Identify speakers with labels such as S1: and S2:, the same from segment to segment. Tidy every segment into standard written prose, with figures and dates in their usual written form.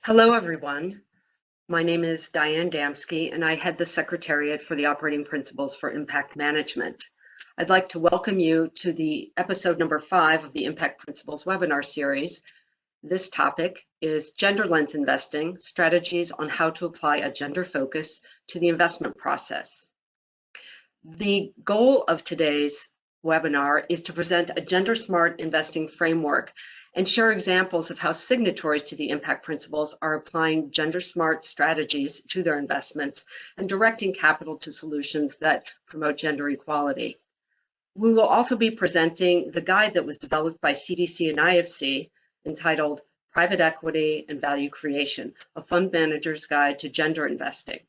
S1: Hello, everyone. My name is Diane Damsky, and I head the Secretariat for the Operating Principles for Impact Management. I'd like to welcome you to the episode number 5 of the Impact Principles webinar series. This topic is Gender Lens Investing, Strategies on How to Apply a Gender Focus to the Investment Process. The goal of today's webinar is to present a gender-smart investing framework and share examples of how signatories to the impact principles are applying gender-smart strategies to their investments and directing capital to solutions that promote gender equality. We will also be presenting the guide that was developed by CDC and IFC entitled Private Equity and Value Creation, a Fund Manager's Guide to Gender Investing,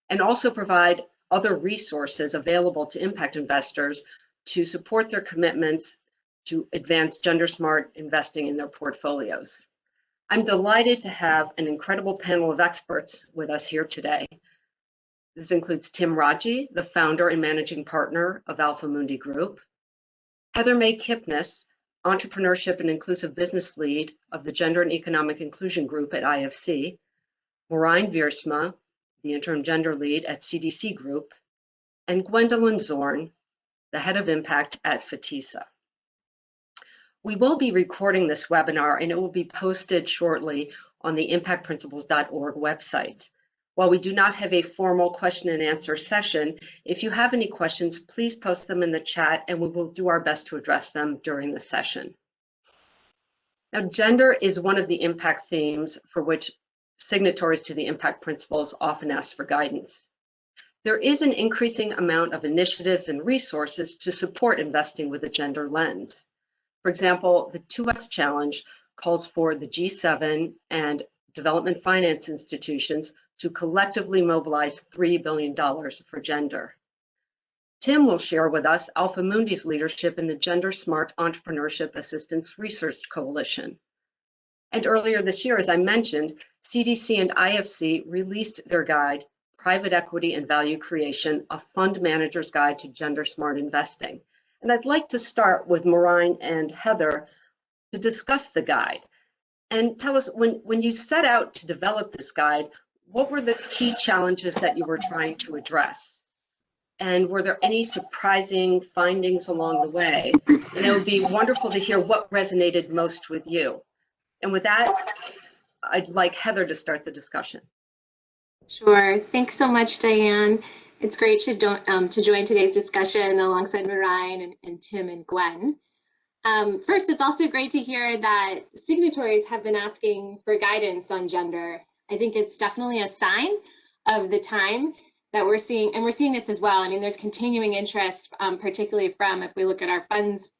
S1: and also provide other resources available to impact investors to support their commitments to advance gender-smart investing in their portfolios. I'm delighted to have an incredible panel of experts with us here today. This includes Tim Raji, the founder and managing partner of Alpha Mundi Group, Heather May Kipnis, entrepreneurship and inclusive business lead of the Gender and Economic Inclusion Group at IFC, Marijn Wiersma, the interim gender lead at CDC Group, and Gwendolyn Zorn, the head of impact at FATISA. We will be recording this webinar and it will be posted shortly on the impactprinciples.org website. While we do not have a formal question and answer session, if you have any questions, please post them in the chat and we will do our best to address them during the session. Now, gender is one of the impact themes for which signatories to the impact principles often ask for guidance. There is an increasing amount of initiatives and resources to support investing with a gender lens. For example, the 2X Challenge calls for the G7 and development finance institutions to collectively mobilize $3 billion for gender. Tim will share with us Alpha Mundi's leadership in the Gender Smart Entrepreneurship Assistance Research Coalition. And earlier this year, as I mentioned, CDC and IFC released their guide, Private Equity and Value Creation, a Fund Manager's Guide to Gender Smart Investing. And I'd like to start with Marijn and Heather to discuss the guide. And tell us, when you set out to develop this guide, what were the key challenges that you were trying to address? And were there any surprising findings along the way? And it would be wonderful to hear what resonated most with you. And with that, I'd like Heather to start the discussion.
S2: Sure. Thanks so much, Diane. It's great to join today's discussion alongside Marijn and Tim and Gwen. First, it's also great to hear that signatories have been asking for guidance on gender. I think it's definitely a sign of the time that we're seeing, and we're seeing this as well. I mean, there's continuing interest, particularly from, if we look at our funds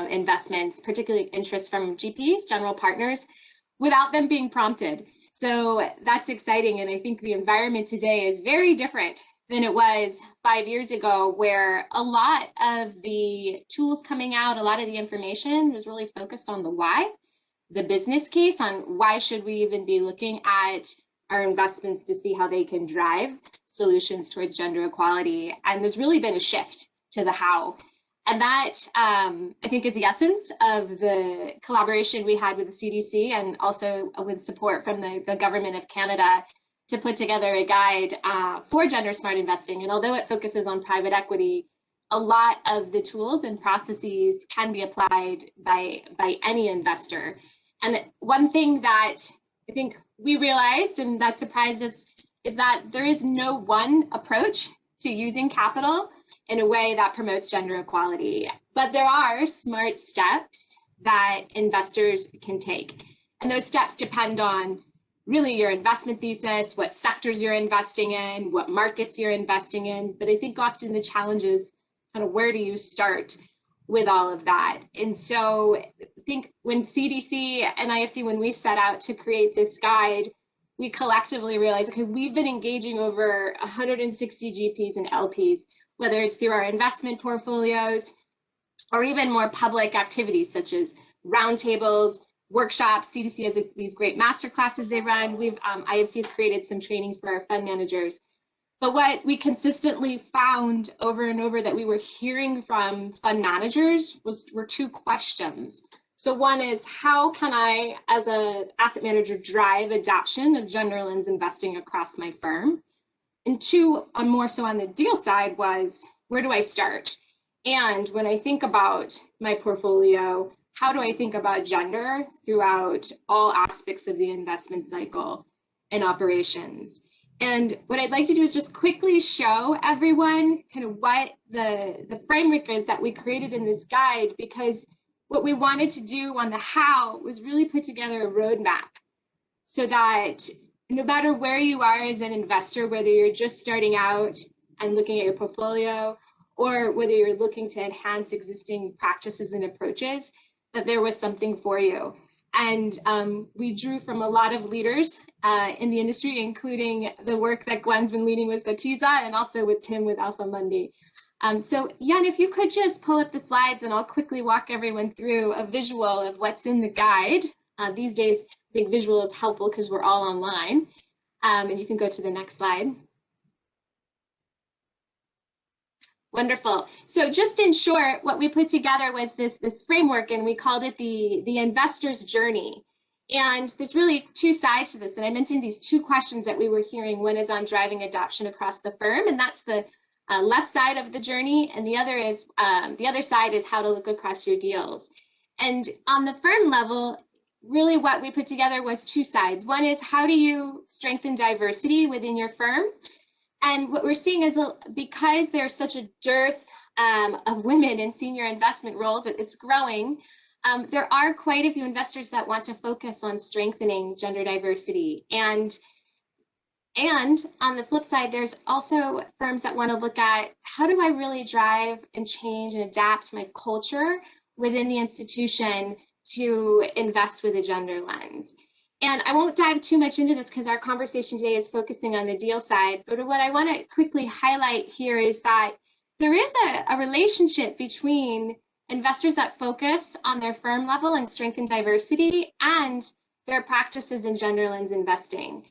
S2: investments, particularly interest from GPs, general partners, without them being prompted. So that's exciting. And I think the environment today is very different than it was 5 years ago, where a lot of the tools coming out, a lot of the information was really focused on the why, the business case on why should we even be looking at our investments to see how they can drive solutions towards gender equality. And there's really been a shift to the how. And that, I think, is the essence of the collaboration we had with the CDC and also with support from the Government of Canada to put together a guide for gender smart investing. And although it focuses on private equity, a lot of the tools and processes can be applied by any investor. And one thing that I think we realized, and that surprised us, is that there is no one approach to using capital in a way that promotes gender equality. But there are smart steps that investors can take. And those steps depend on really your investment thesis, what sectors you're investing in, what markets you're investing in. But I think often the challenge is kind of where do you start with all of that? And so I think when CDC and IFC, when we set out to create this guide, we collectively realized, okay, we've been engaging over 160 GPs and LPs, whether it's through our investment portfolios or even more public activities such as roundtables, workshops. CDC has these great master classes they run. IFC has created some trainings for our fund managers. But what we consistently found over and over that we were hearing from fund managers were two questions. So one is, how can I, as an asset manager, drive adoption of gender lens investing across my firm? And two, more so on the deal side, was where do I start? And when I think about my portfolio, how do I think about gender throughout all aspects of the investment cycle and operations? And what I'd like to do is just quickly show everyone kind of what the framework is that we created in this guide, because what we wanted to do on the how was really put together a roadmap so that no matter where you are as an investor, whether you're just starting out and looking at your portfolio, or whether you're looking to enhance existing practices and approaches, that there was something for you. And we drew from a lot of leaders in the industry, including the work that Gwen's been leading with Batiza and also with Tim with Alpha Mundi. So Jan, if you could just pull up the slides, and I'll quickly walk everyone through a visual of what's in the guide. These days, I think visual is helpful because we're all online. And you can go to the next slide. Wonderful. So just in short, what we put together was this framework, and we called it the investor's journey. And there's really two sides to this. And I mentioned these two questions that we were hearing. One is on driving adoption across the firm, and that's the left side of the journey. And the other side is how to look across your deals. And on the firm level, really what we put together was two sides. One is, how do you strengthen diversity within your firm? And what we're seeing is, because there's such a dearth of women in senior investment roles, it's growing. There are quite a few investors that want to focus on strengthening gender diversity. And on the flip side, there's also firms that want to look at, how do I really drive and change and adapt my culture within the institution to invest with a gender lens? And I won't dive too much into this because our conversation today is focusing on the deal side. But what I want to quickly highlight here is that there is a relationship between investors that focus on their firm level and strengthen diversity and their practices in gender lens investing.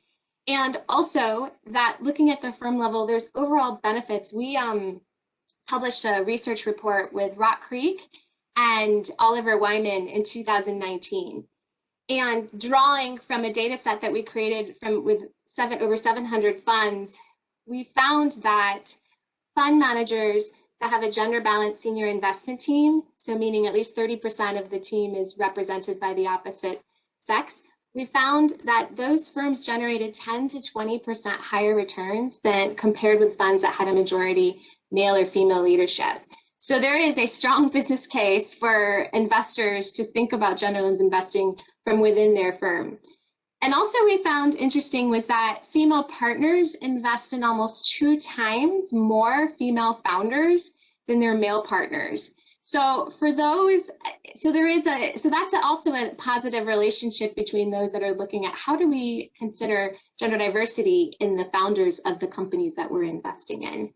S2: And also that looking at the firm level, there's overall benefits. We published a research report with Rock Creek and Oliver Wyman in 2019. And drawing from a data set that we created with over 700 funds, we found that fund managers that have a gender balanced senior investment team, so meaning at least 30% of the team is represented by the opposite sex, we found that those firms generated 10 to 20% higher returns than compared with funds that had a majority male or female leadership. So there is a strong business case for investors to think about gender lens investing from within their firm. And also we found interesting was that female partners invest in almost 2 times more female founders than their male partners. So for those, so that's also a positive relationship between those that are looking at, how do we consider gender diversity in the founders of the companies that we're investing in.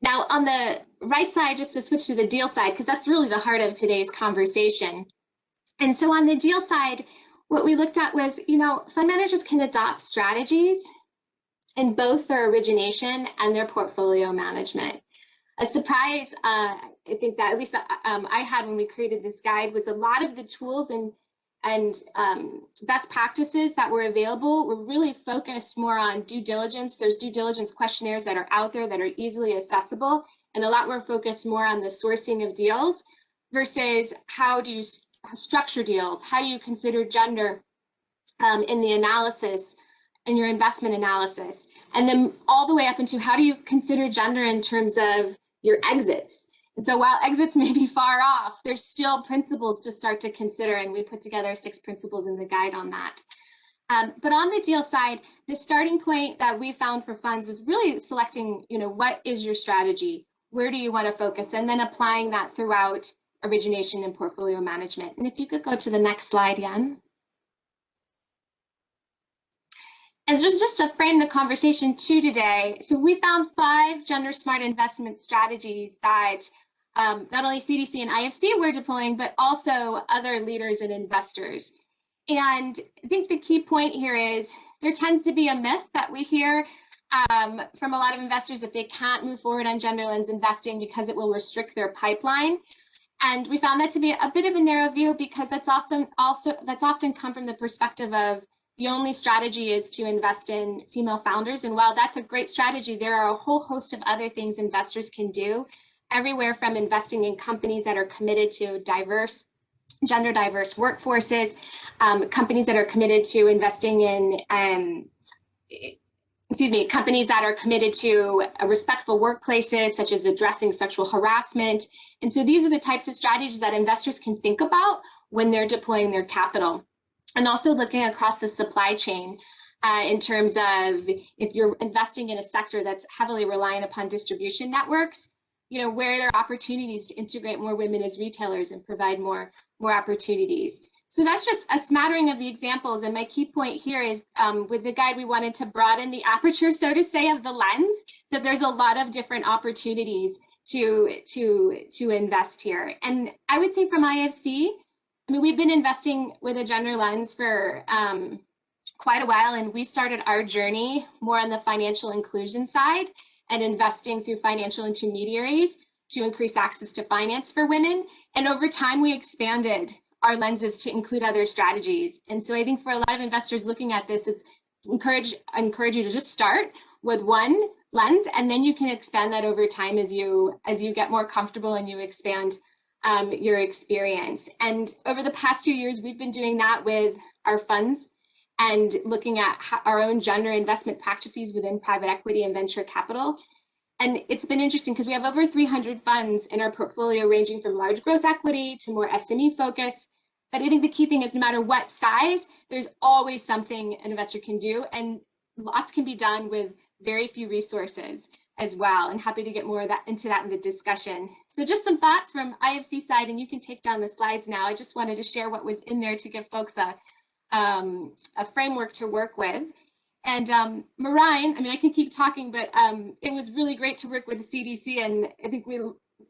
S2: Now on the right side, just to switch to the deal side, because that's really the heart of today's conversation. And so on the deal side, what we looked at was, fund managers can adopt strategies in both their origination and their portfolio management. A surprise, I think that at least I had when we created this guide, was a lot of the tools and best practices that were available were really focused more on due diligence. There's due diligence questionnaires that are out there that are easily accessible, and a lot more focused more on the sourcing of deals versus how do you structure deals, how do you consider gender in the analysis, in your investment analysis, and then all the way up into how do you consider gender in terms of your exits. And so while exits may be far off, there's still principles to start to consider, and we put together 6 principles in the guide on that. But on the deal side, the starting point that we found for funds was really selecting, what is your strategy? Where do you want to focus? And then applying that throughout origination and portfolio management. And if you could go to the next slide, Jan. And just to frame the conversation today, so we found 5 gender smart investment strategies that not only CDC and IFC were deploying, but also other leaders and investors. And I think the key point here is there tends to be a myth that we hear from a lot of investors that they can't move forward on gender lens investing because it will restrict their pipeline. And we found that to be a bit of a narrow view because that's often come from the perspective of the only strategy is to invest in female founders. And while that's a great strategy, there are a whole host of other things investors can do, everywhere from investing in companies that are committed to gender diverse workforces, companies that are committed to investing in companies that are committed to respectful workplaces, such as addressing sexual harassment. And so these are the types of strategies that investors can think about when they're deploying their capital. And also looking across the supply chain in terms of if you're investing in a sector that's heavily reliant upon distribution networks, where there are opportunities to integrate more women as retailers and provide more opportunities. So that's just a smattering of the examples. And my key point here is with the guide, we wanted to broaden the aperture, so to say, of the lens, that there's a lot of different opportunities to invest here. And I would say from IFC, we've been investing with a gender lens for quite a while, and we started our journey more on the financial inclusion side and investing through financial intermediaries to increase access to finance for women. And over time, we expanded our lenses to include other strategies. And so I think for a lot of investors looking at this, I encourage you to just start with one lens, and then you can expand that over time as you get more comfortable and you expand your experience. And over the past 2 years, we've been doing that with our funds and looking at our own gender investment practices within private equity and venture capital. And it's been interesting because we have over 300 funds in our portfolio, ranging from large growth equity to more SME focus. But I think the key thing is no matter what size, there's always something an investor can do, and lots can be done with very few resources as well. And happy to get more of that into that in the discussion. So just some thoughts from IFC side, and you can take down the slides now. I just wanted to share what was in there to give folks a framework to work with. And Marijn, I can keep talking, but it was really great to work with the CDC, and I think we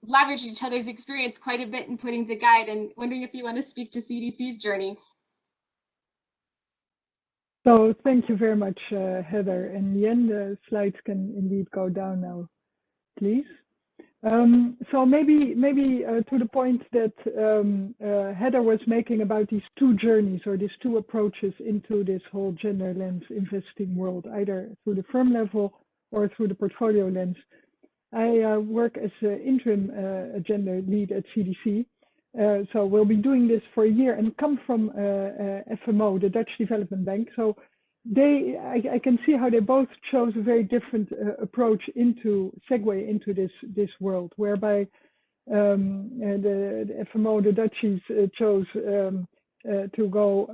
S2: leveraged each other's experience quite a bit in putting the guide, and wondering if you want to speak to CDC's journey.
S3: So thank you very much, Heather. And Yen, the slides can indeed go down now, please. So maybe to the point that Heather was making about these two journeys or these two approaches into this whole gender lens investing world, either through the firm level or through the portfolio lens. I work as an interim gender lead at CDC. So we'll be doing this for a year and come from FMO, the Dutch Development Bank. So I can see how they both chose a very different approach segue into this world, whereby the FMO, the Dutchies, chose to go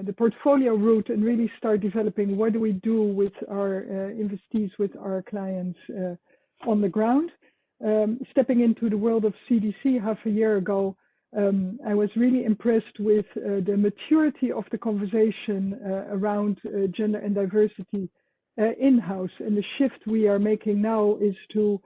S3: the portfolio route and really start developing what do we do with our investees, with our clients on the ground. Stepping into the world of CDC half a year ago, I was really impressed with the maturity of the conversation around gender and diversity in-house. And the shift we are making now is to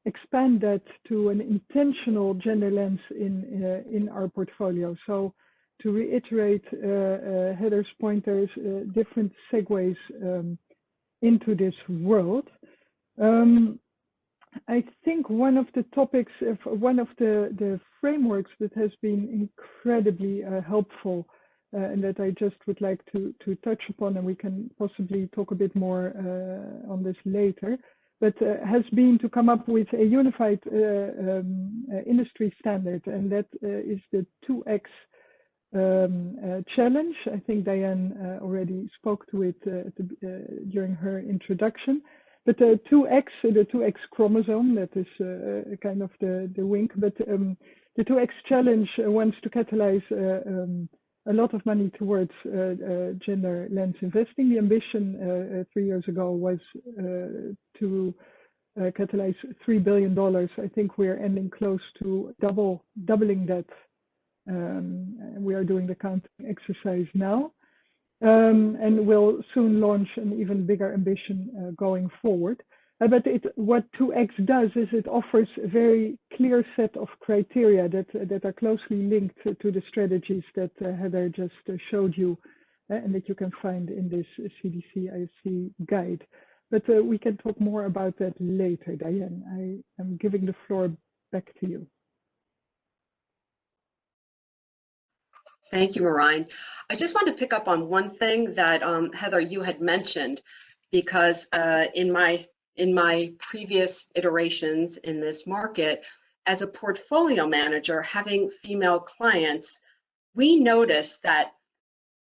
S3: expand that to an intentional gender lens in our portfolio. So to reiterate Heather's point, there's different segues into this world. I think one of the topics, one of the frameworks that has been incredibly helpful and that I just would like to touch upon, and we can possibly talk a bit more on this later, but has been to come up with a unified industry standard, and that is the 2X challenge. I think Diane already spoke to it during her introduction. But the 2X chromosome, that is kind of the wink, but the 2X challenge wants to catalyze a lot of money towards gender lens investing. The ambition 3 years ago was to catalyze $3 billion. I think we're ending close to doubling that. We are doing the counting exercise now. And we'll soon launch an even bigger ambition going forward. But what 2X does is it offers a very clear set of criteria that are closely linked to the strategies that Heather just showed you and that you can find in this CDC IFC guide. But we can talk more about that later, Diane. I am giving the floor back to you.
S1: Thank you, Marine. I just wanted to pick up on one thing that Heather, you had mentioned, because in my previous iterations in this market, as a portfolio manager, having female clients, we noticed that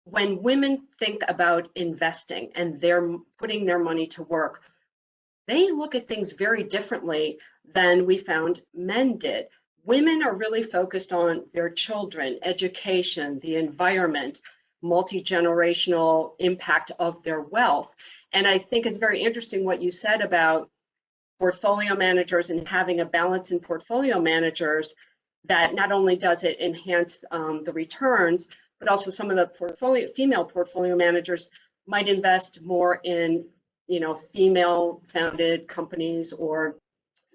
S1: when women think about investing and they're putting their money to work, they look at things very differently than we found men did. Women are really focused on their children, education, the environment, multi-generational impact of their wealth. And I think it's very interesting what you said about portfolio managers and having a balance in portfolio managers, that not only does it enhance the returns, but also some of the female portfolio managers might invest more in, female founded companies or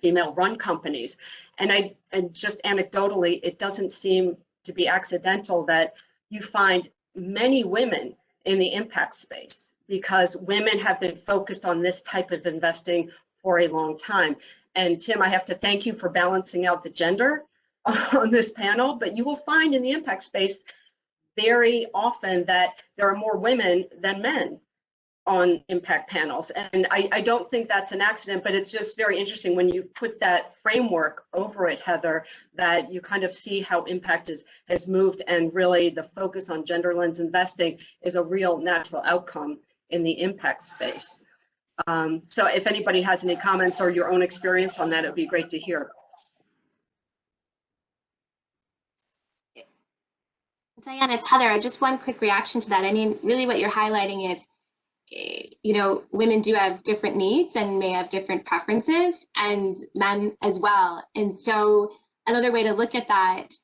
S1: female run companies. And just anecdotally, it doesn't seem to be accidental that you find many women in the impact space, because women have been focused on this type of investing for a long time. And Tim, I have to thank you for balancing out the gender on this panel, but you will find in the impact space very often that there are more women than men on impact panels. And I don't think that's an accident, but it's just very interesting when you put that framework over it, Heather, that you kind of see how impact has moved, and really the focus on gender lens investing is a real natural outcome in the impact space. So if anybody has any comments or your own experience on that, it would be great to hear.
S2: Diane, it's Heather. Just one quick reaction to that. I mean, really what you're highlighting is, women do have different needs and may have different preferences, and men as well. And so another way to look at that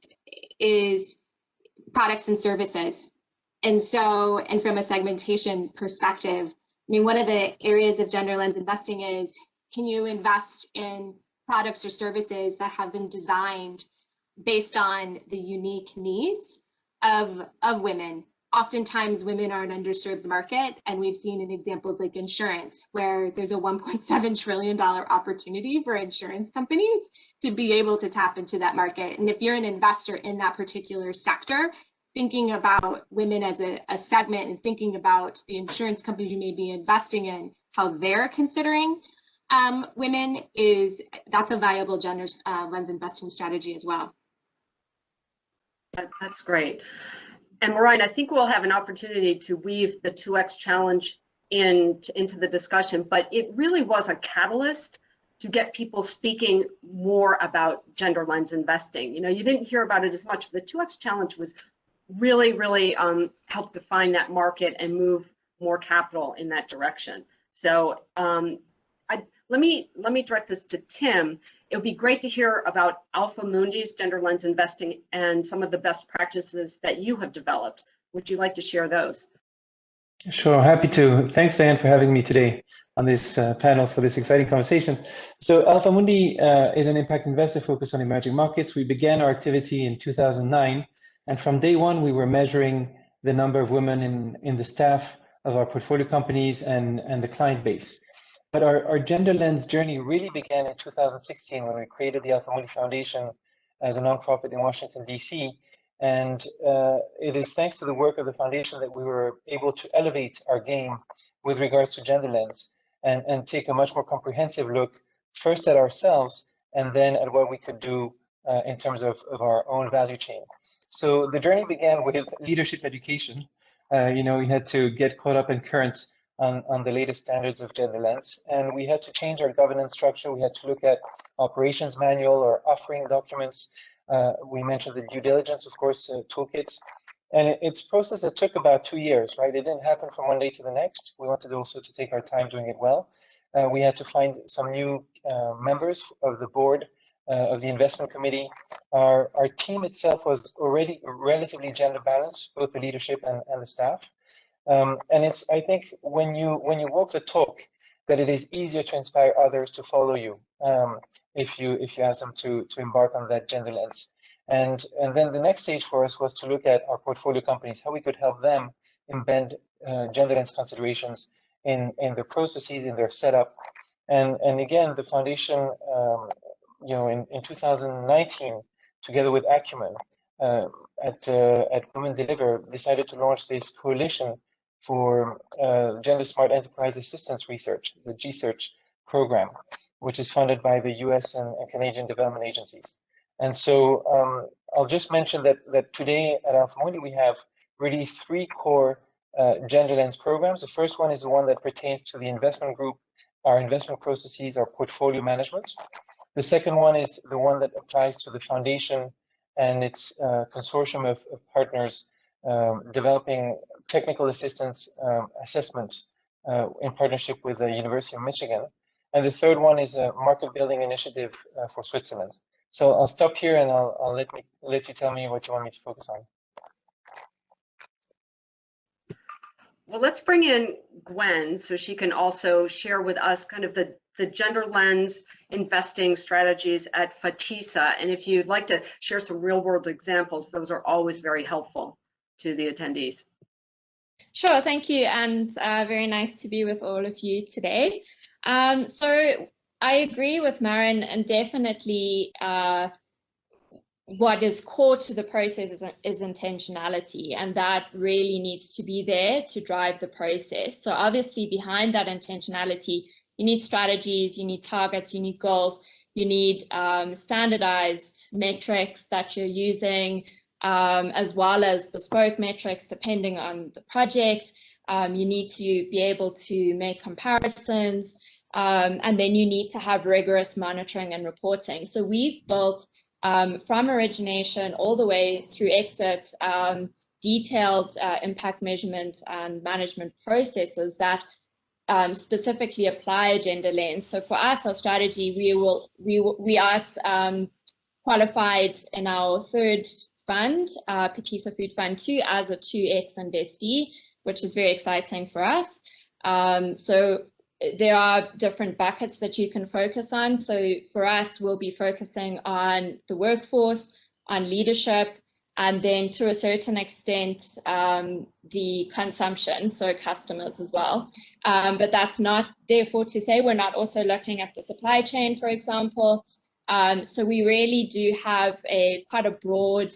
S2: is products and services. And so, and from a segmentation perspective, I mean, one of the areas of gender lens investing is, can you invest in products or services that have been designed based on the unique needs of women? Oftentimes women are an underserved market, and we've seen in examples like insurance, where there's a $1.7 trillion opportunity for insurance companies to be able to tap into that market. And if you're an investor in that particular sector, thinking about women as a segment and thinking about the insurance companies you may be investing in, how they're considering women, that's a viable gender lens investing strategy as well.
S1: That's great. And Marine, I think we'll have an opportunity to weave the 2X challenge into the discussion, but it really was a catalyst to get people speaking more about gender lens investing. You didn't hear about it as much, but the 2X challenge was really helped define that market and move more capital in that direction. So let me direct this to Tim. It would be great to hear about Alpha Mundi's gender lens investing and some of the best practices that you have developed. Would you like to share those?
S4: Sure, happy to. Thanks, Diane, for having me today on this panel for this exciting conversation. So Alpha Mundi is an impact investor focused on emerging markets. We began our activity in 2009, and from day one, we were measuring the number of women in the staff of our portfolio companies and the client base. But our gender lens journey really began in 2016 when we created the Alpha Mundi Foundation as a nonprofit in Washington, D.C. And it is thanks to the work of the foundation that we were able to elevate our game with regards to gender lens and take a much more comprehensive look, first at ourselves and then at what we could do in terms of our own value chain. So the journey began with leadership education. We had to get caught up in current on the latest standards of gender lens, and we had to change our governance structure. We had to look at operations manual or offering documents. We mentioned the due diligence, of course, toolkits, and it's a process that took about 2 years, right? It didn't happen from one day to the next. We wanted also to take our time doing it well. We had to find some new members of the board, of the investment committee. Our team itself was already relatively gender balanced, both the leadership and the staff. And it's, I think, when you walk the talk, that it is easier to inspire others to follow you if you ask them to embark on that gender lens. And then the next stage for us was to look at our portfolio companies, how we could help them embed gender lens considerations in their processes, in their setup. And again, the foundation, in 2019, together with Acumen, at Women Deliver decided to launch this coalition for Gender Smart Enterprise Assistance Research, the GSearch program, which is funded by the US and Canadian development agencies. And so I'll just mention that today at Alpha Mundi, we have really three core gender lens programs. The first one is the one that pertains to the investment group, our investment processes, our portfolio management. The second one is the one that applies to the foundation and its consortium of partners developing technical assistance assessments in partnership with the University of Michigan. And the third one is a market building initiative for Switzerland. So I'll stop here and I'll let you tell me what you want me to focus on.
S1: Well, let's bring in Gwen so she can also share with us kind of the gender lens investing strategies at FATISA. And if you'd like to share some real world examples, those are always very helpful to the attendees.
S5: Sure, thank you. And very nice to be with all of you today. So I agree with Maren, and definitely what is core to the process is intentionality, and that really needs to be there to drive the process. So obviously behind that intentionality, you need strategies, you need targets, you need goals, you need standardized metrics that you're using, as well as bespoke metrics depending on the project. You need to be able to make comparisons, and then you need to have rigorous monitoring and reporting. So we've built from origination all the way through exit, detailed impact measurement and management processes that specifically apply a gender lens. So for us, our strategy, we are qualified in our third fund, FATISA Food Fund 2, as a 2X investee, which is very exciting for us. So there are different buckets that you can focus on. So for us, we'll be focusing on the workforce, on leadership, and then to a certain extent, the consumption, so customers as well. But that's not therefore to say we're not also looking at the supply chain, for example. So we really do have quite a broad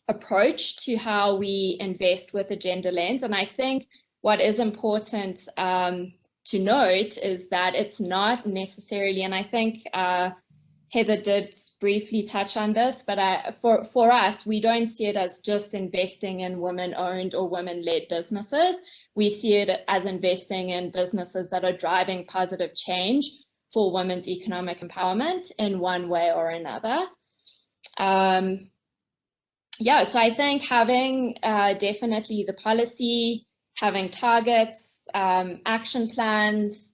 S5: approach to how we invest with a gender lens. And I think what is important to note is that it's not necessarily, and I think Heather did briefly touch on this, but for us, we don't see it as just investing in women-owned or women-led businesses. We see it as investing in businesses that are driving positive change for women's economic empowerment in one way or another. Yeah, so I think having definitely the policy, having targets, action plans,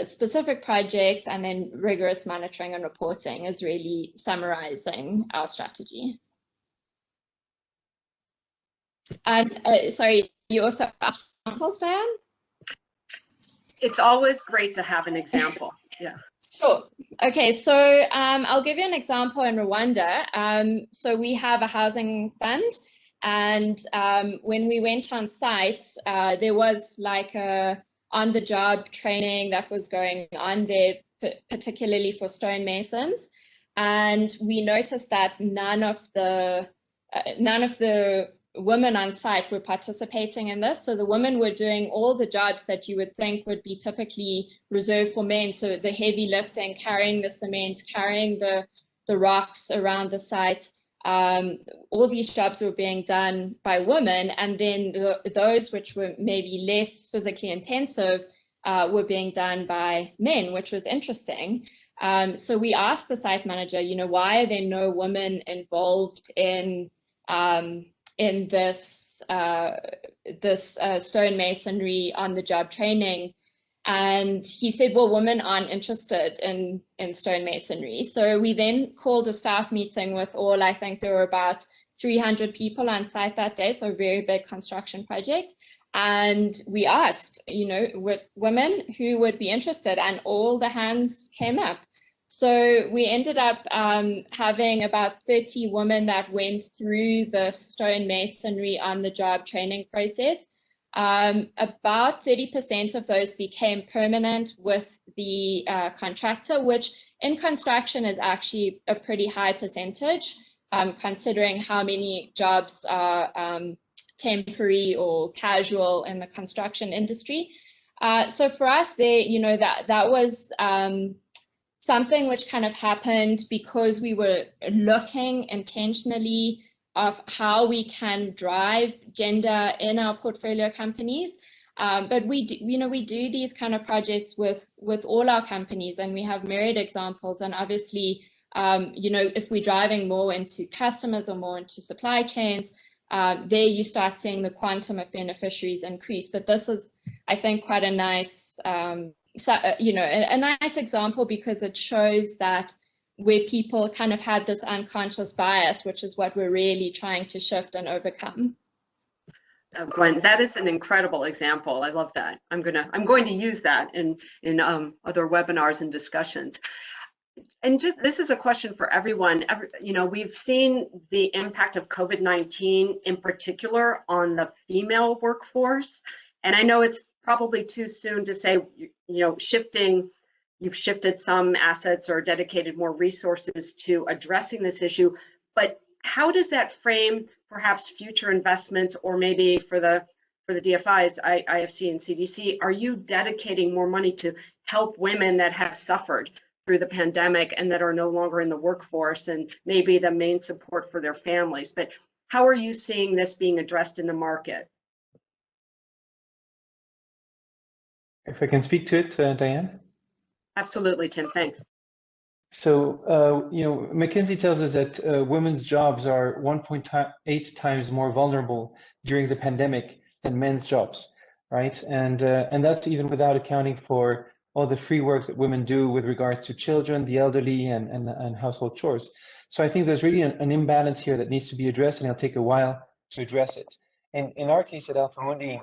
S5: specific projects, and then rigorous monitoring and reporting is really summarizing our strategy. And sorry, you also asked for examples, Diane?
S1: It's always great to have an example. Yeah.
S5: Sure. Okay, so I'll give you an example in Rwanda. So we have a housing fund, and when we went on site, there was like a on-the-job training that was going on there, particularly for stonemasons, and we noticed that none of the women on site were participating in this. So the women were doing all the jobs that you would think would be typically reserved for men. So the heavy lifting, carrying the cement, carrying the rocks around the site. All these jobs were being done by women, and then those which were maybe less physically intensive were being done by men, which was interesting. So we asked the site manager, you know, why are there no women involved in this stonemasonry on-the-job training? And he said, well, women aren't interested in stonemasonry. So we then called a staff meeting with all, I think there were about 300 people on site that day, so a very big construction project. And we asked, you know, women who would be interested, and all the hands came up. So we ended up having about 30 women that went through the stonemasonry on-the-job training process. About 30% of those became permanent with the contractor, which in construction is actually a pretty high percentage. considering how many jobs are temporary or casual in the construction industry. So for us there, that was something which kind of happened because we were looking intentionally of how we can drive gender in our portfolio companies. But we do these kind of projects with all our companies, and we have myriad examples. And obviously, if we're driving more into customers or more into supply chains, there you start seeing the quantum of beneficiaries increase. But this is, I think, quite a nice, a nice example, because it shows that where people kind of had this unconscious bias, which is what we're really trying to shift and overcome.
S1: Gwen, that is an incredible example. I love that. I'm going to use that in other webinars and discussions. And this is a question for everyone. We've seen the impact of COVID-19 in particular on the female workforce. And I know it's probably too soon to say, you've shifted some assets or dedicated more resources to addressing this issue, but how does that frame perhaps future investments, or maybe for the DFIs, IFC and CDC, are you dedicating more money to help women that have suffered through the pandemic and that are no longer in the workforce and maybe the main support for their families? But how are you seeing this being addressed in the market?
S4: If I can speak to it, Diane?
S1: Absolutely, Tim, thanks.
S4: So, McKinsey tells us that women's jobs are 1.8 times more vulnerable during the pandemic than men's jobs, right? And that's even without accounting for all the free work that women do with regards to children, the elderly, and household chores. So I think there's really an imbalance here that needs to be addressed, and it'll take a while to address it. In our case at Alphamundi,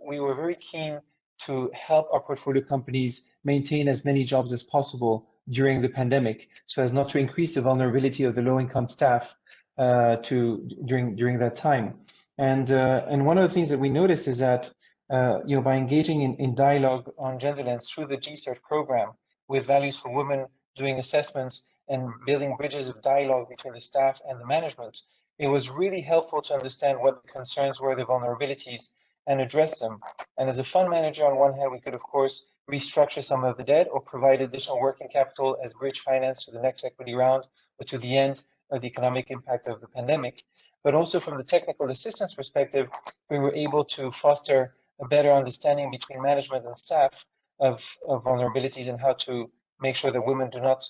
S4: we were very keen to help our portfolio companies maintain as many jobs as possible during the pandemic, so as not to increase the vulnerability of the low-income staff during that time. And one of the things that we noticed is that by engaging in dialogue on gender lens through the GSEARCH program with Values for Women, doing assessments and building bridges of dialogue between the staff and the management, it was really helpful to understand what the concerns were, the vulnerabilities, and address them. And as a fund manager, on one hand, we could, of course, restructure some of the debt or provide additional working capital as bridge finance to the next equity round or to the end of the economic impact of the pandemic. But also from the technical assistance perspective, we were able to foster a better understanding between management and staff of vulnerabilities and how to make sure that women do not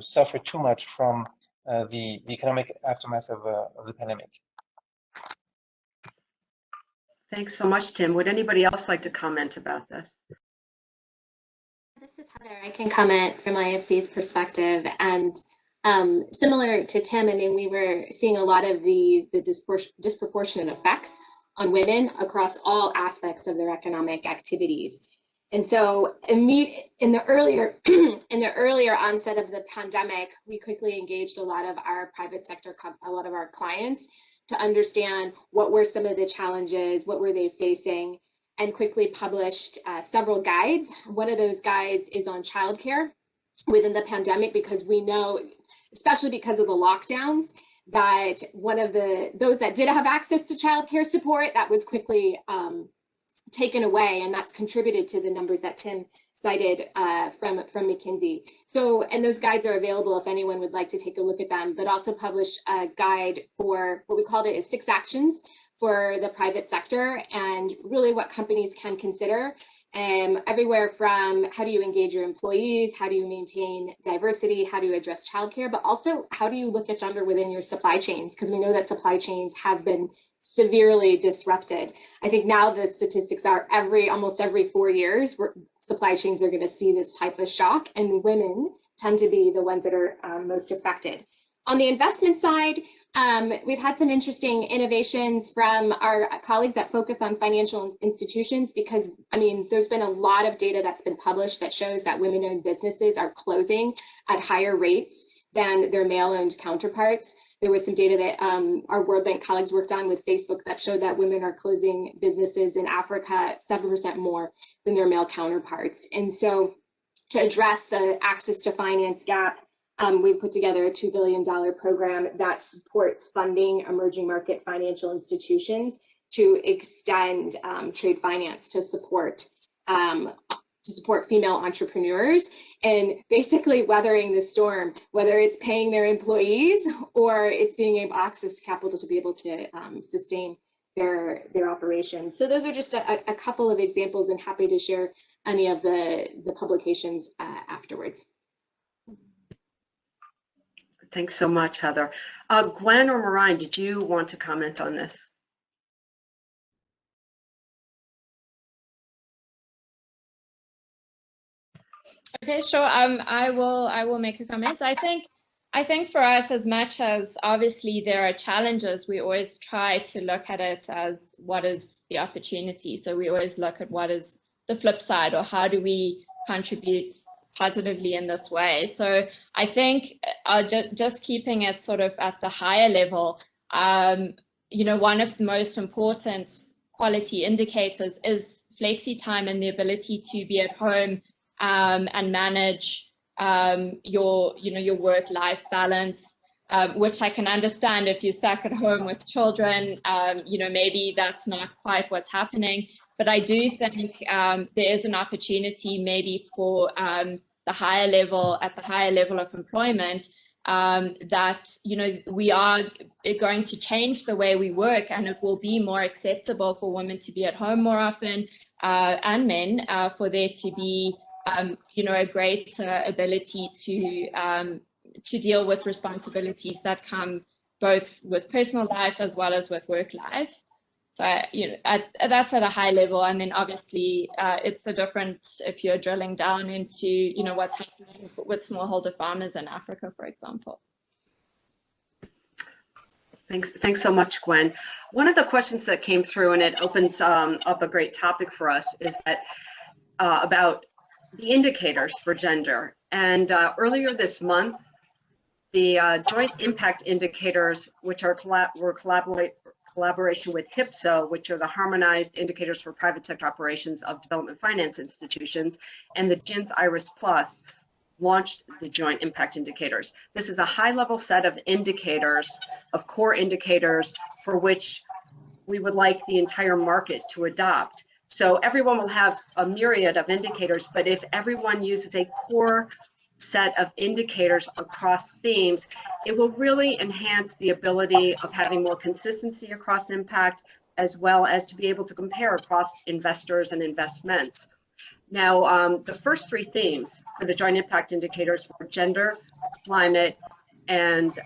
S4: suffer too much from the economic aftermath of the pandemic.
S1: Thanks so much, Tim. Would anybody else like to comment about this?
S2: This is Heather. I can comment from IFC's perspective. And similar to Tim, we were seeing a lot of the disproportionate effects on women across all aspects of their economic activities. And so in the earlier onset of the pandemic, we quickly engaged a lot of our private sector, a lot of our clients, to understand what were some of the challenges, what were they facing, and quickly published several guides. One of those guides is on childcare within the pandemic, because we know, especially because of the lockdowns, that those that did have access to childcare support, that was quickly taken away, and that's contributed to the numbers that Tim cited from McKinsey. So, and those guides are available if anyone would like to take a look at them, but also published a guide for what we called it is 6 actions for the private sector, and really what companies can consider. Everywhere from how do you engage your employees, how do you maintain diversity, how do you address childcare, but also how do you look at gender within your supply chains, because we know that supply chains have been severely disrupted. I think now the statistics are almost every 4 years, supply chains are going to see this type of shock, and women tend to be the ones that are most affected. On the investment side, we've had some interesting innovations from our colleagues that focus on financial institutions, because there's been a lot of data that's been published that shows that women-owned businesses are closing at higher rates than their male-owned counterparts. There was some data that our World Bank colleagues worked on with Facebook that showed that women are closing businesses in Africa 7% more than their male counterparts. And so to address the access to finance gap, we put together a $2 billion program that supports funding emerging market financial institutions to extend trade finance to support female entrepreneurs and basically weathering the storm, whether it's paying their employees or it's being able to access capital to be able to sustain their operations. So those are just a couple of examples, and happy to share any of the publications afterwards.
S1: Thanks so much, Heather. Gwen or Marijn, did you want to comment on this?
S5: Okay, sure. I will make a comment. I think for us, as much as obviously there are challenges, we always try to look at it as what is the opportunity. So we always look at what is the flip side, or how do we contribute positively in this way. So I think just keeping it sort of at the higher level, you know, one of the most important quality indicators is flexi time and the ability to be at home and manage your work-life balance, which I can understand if you're stuck at home with children, you know, maybe that's not quite what's happening. But I do think there is an opportunity maybe for at the higher level of employment, that, you know, we are going to change the way we work, and it will be more acceptable for women to be at home more often, and men, for there to be you know, a greater ability to deal with responsibilities that come both with personal life as well as with work life. So, you know, that's at a high level. And then obviously it's a different if you're drilling down into, you know, what's happening with smallholder farmers in Africa, for example.
S1: Thanks so much, Gwen. One of the questions that came through, and it opens up a great topic for us, is that about the indicators for gender. And earlier this month, the Joint Impact Indicators, which are collaboration with HIPSO, which are the Harmonized Indicators for Private Sector Operations of Development Finance Institutions, and the GINS IRIS Plus, launched the Joint Impact Indicators. This is a high-level set of indicators, of core indicators, for which we would like the entire market to adopt. So everyone will have a myriad of indicators, but if everyone uses a core set of indicators across themes, it will really enhance the ability of having more consistency across impact, as well as to be able to compare across investors and investments. Now, the first three themes for the Joint Impact Indicators were gender, climate, and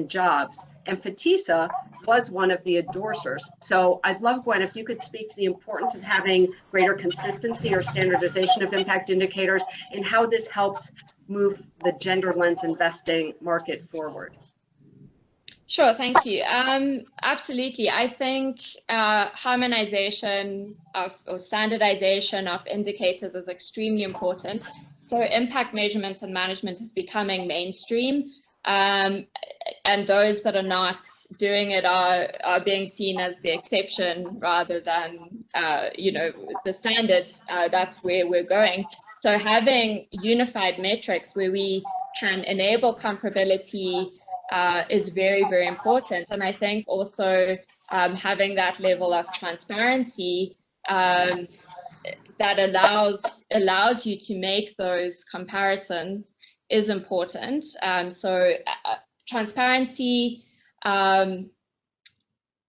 S1: jobs. And FATISA was one of the endorsers. So I'd love, Gwen, if you could speak to the importance of having greater consistency or standardization of impact indicators and how this helps move the gender lens investing market forward.
S5: Sure, thank you. Absolutely. I think harmonization or standardization of indicators is extremely important. So impact measurement and management is becoming mainstream. And those that are not doing it are being seen as the exception rather than, you know, the standard. That's where we're going. So having unified metrics where we can enable comparability is very, very important. And I think also having that level of transparency that allows you to make those comparisons is important. So transparency,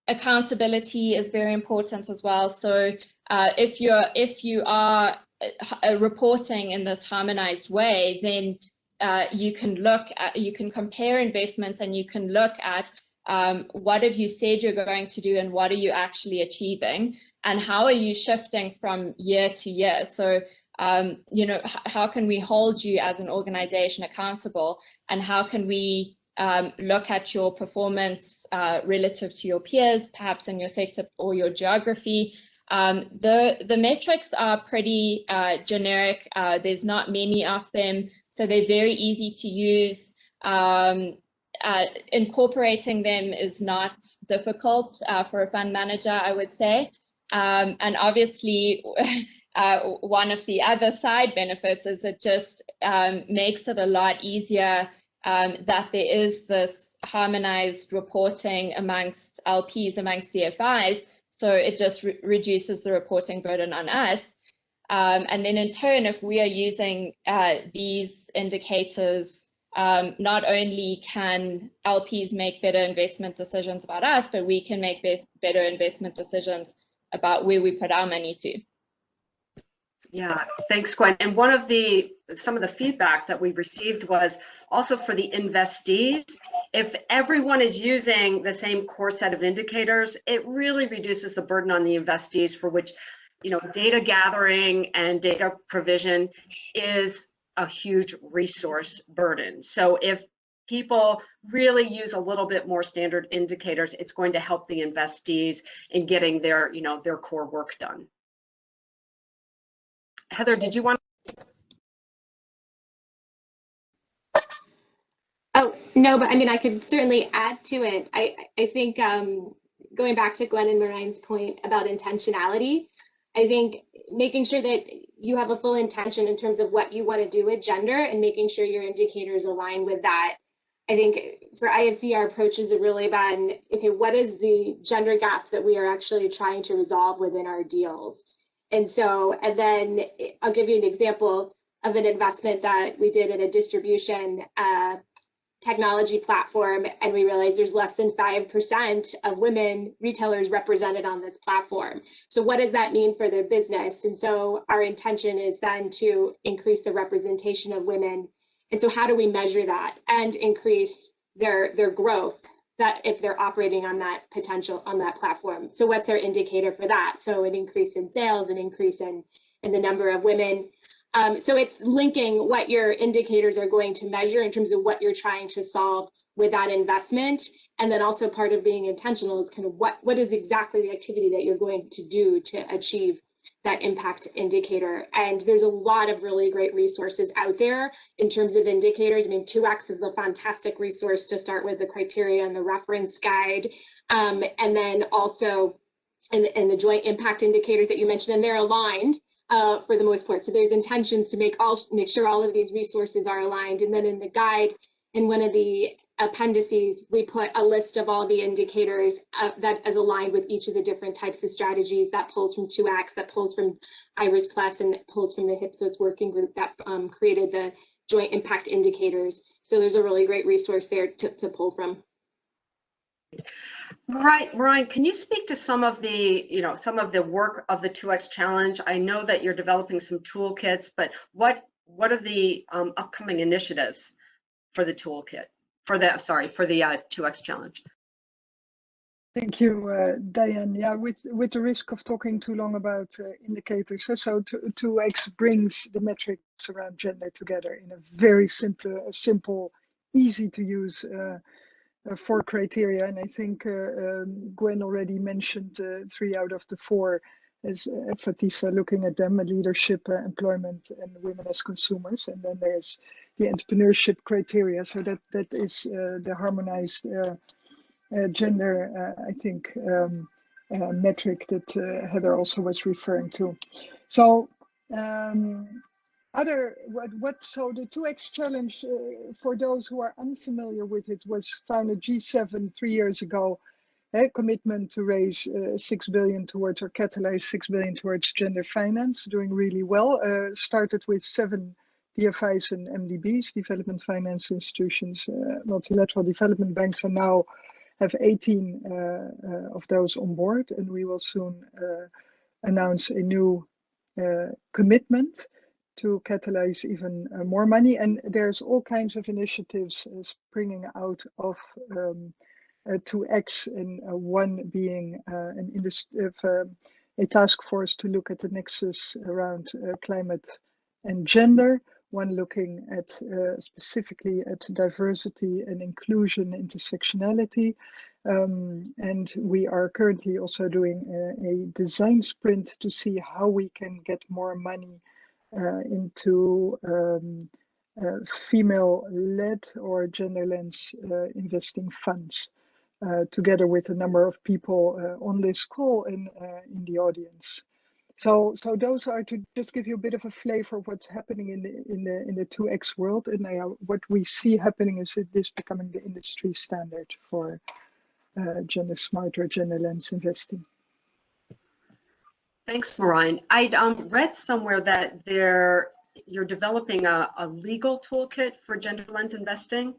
S5: accountability is very important as well. So if you are reporting in this harmonized way, then you can compare investments, and you can look at what have you said you're going to do and what are you actually achieving, and how are you shifting from year to year. So you know, how can we hold you as an organization accountable, and how can we look at your performance relative to your peers, perhaps in your sector or your geography. The metrics are pretty generic. There's not many of them, so they're very easy to use. Incorporating them is not difficult for a fund manager, I would say. And obviously, one of the other side benefits is it just makes it a lot easier that there is this harmonized reporting amongst LPs, amongst DFIs. So it just reduces the reporting burden on us. And then in turn, if we are using these indicators, not only can LPs make better investment decisions about us, but we can make better investment decisions about where we put our money to.
S1: Yeah, thanks, Gwen. And some of the feedback that we received was also for the investees. If everyone is using the same core set of indicators, it really reduces the burden on the investees, for which, data gathering and data provision is a huge resource burden. So if people really use a little bit more standard indicators, it's going to help the investees in getting their core work done. Heather, did you want?
S2: Oh, no, but I mean, I could certainly add to it. I think going back to Gwen and Marine's point about intentionality, I think making sure that you have a full intention in terms of what you want to do with gender and making sure your indicators align with that. I think for IFC, our approach has really been, okay, what is the gender gap that we are actually trying to resolve within our deals? And then I'll give you an example of an investment that we did in a distribution technology platform, and we realized there's less than 5% of women retailers represented on this platform. So what does that mean for their business? And so our intention is then to increase the representation of women. And so how do we measure that and increase their growth, that if they're operating on that potential on that platform? So what's our indicator for that? So an increase in sales, an increase in the number of women. So it's linking what your indicators are going to measure in terms of what you're trying to solve with that investment. And then also part of being intentional is kind of what is exactly the activity that you're going to do to achieve that impact indicator. And there's a lot of really great resources out there in terms of indicators. I mean, 2X is a fantastic resource to start with, the criteria and the reference guide. And then also in the joint impact indicators that you mentioned, and they're aligned for the most part. So there's intentions to make sure all of these resources are aligned. And then in the guide, in one of the appendices, we put a list of all the indicators that is aligned with each of the different types of strategies. That pulls from 2X, that pulls from IRIS Plus, and pulls from the HIPSOS working group that created the joint impact indicators. So there's a really great resource there to pull from.
S1: Right, Ryan, can you speak to some of the work of the 2X Challenge? I know that you're developing some toolkits, but what are the upcoming initiatives for the toolkit, for the 2X Challenge?
S3: Thank you, Diane. Yeah, with the risk of talking too long about indicators, so 2X brings the metrics around gender together in a very simple, easy to use 4 criteria. And I think Gwen already mentioned 3 out of the 4 as Fatisa looking at them: leadership, employment, and women as consumers. And then there's the entrepreneurship criteria. So that is the harmonized gender, I think, metric that Heather also was referring to. So so the 2X Challenge, for those who are unfamiliar with it, was founded G7 3 years ago. A commitment to raise 6 billion towards, or catalyze 6 billion towards gender finance, doing really well. Started with 7 DFIs and MDBs, development finance institutions, multilateral development banks, and now have 18 of those on board. And we will soon announce a new commitment to catalyze even more money. And there's all kinds of initiatives springing out of 2X, and one being a task force to look at the nexus around climate and gender, one looking at specifically at diversity and inclusion, intersectionality. And we are currently also doing a design sprint to see how we can get more money into female-led or gender lens investing funds, together with a number of people on this call and in the audience. So those are, to just give you a bit of a flavor of what's happening in the 2X world, and what we see happening is that this becoming the industry standard for gender smart or gender lens investing.
S1: Thanks, Marijn. I'd read somewhere that you're developing a legal toolkit for gender lens investing.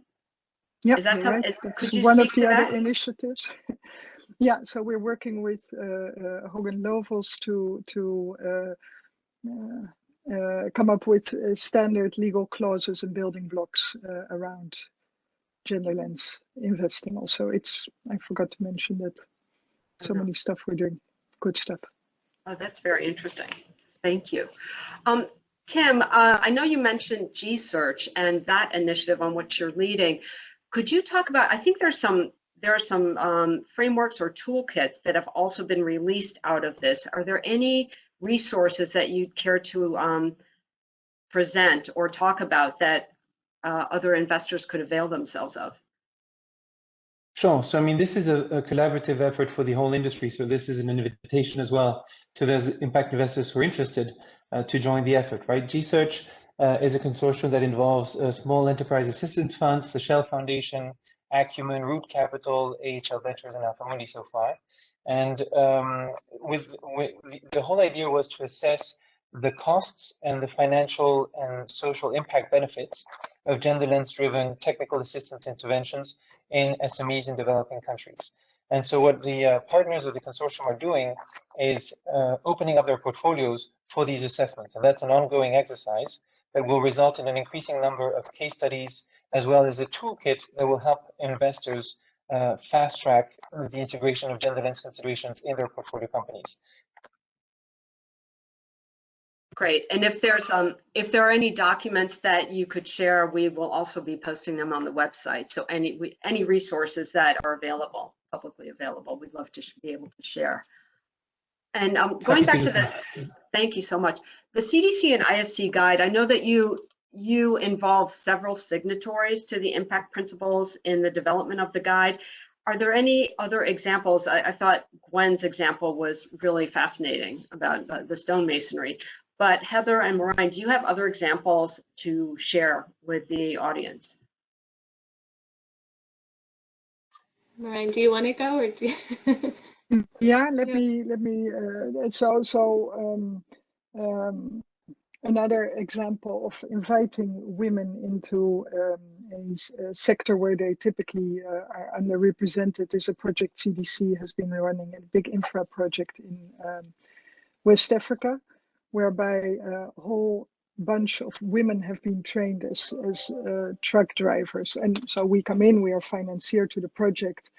S3: Yeah,
S1: is that
S3: right. That's one of the other initiatives. Yeah, so we're working with Hogan Lovells to come up with standard legal clauses and building blocks around gender lens investing. Also, I forgot to mention that so many stuff we're doing, good stuff.
S1: Oh, that's very interesting. Thank you. Tim, I know you mentioned G-Search and that initiative on which you're leading. Could you talk about, I think there are some frameworks or toolkits that have also been released out of this. Are there any resources that you'd care to present or talk about that other investors could avail themselves of?
S4: Sure. So, I mean, this is a collaborative effort for the whole industry. So this is an invitation as well to those impact investors who are interested to join the effort, right? G-Search is a consortium that involves small enterprise assistance funds, the Shell Foundation, Acumen, Root Capital, AHL Ventures, and Alpha Mundi so far. And with the whole idea was to assess the costs and the financial and social impact benefits of gender lens-driven technical assistance interventions in SMEs in developing countries. And so what the partners of the consortium are doing is opening up their portfolios for these assessments. And that's an ongoing exercise that will result in an increasing number of case studies, as well as a toolkit that will help investors fast track the integration of gender lens considerations in their portfolio companies.
S1: Great. And if there are any documents that you could share, we will also be posting them on the website. So any resources that are available, publicly available, we'd love to be able to share. And going back to thank you so much. The CDC and IFC guide, I know that you involve several signatories to the impact principles in the development of the guide. Are there any other examples? I thought Gwen's example was really fascinating about the stonemasonry. But Heather and Marijn, do you have other examples to share with the audience?
S2: Marijn, do you want to go, or do you?
S3: Yeah, let me. Another example of inviting women into a sector where they typically are underrepresented is a project CDC has been running, a big infra project in West Africa, whereby a whole bunch of women have been trained as truck drivers. And so we come in, we are financier to the project.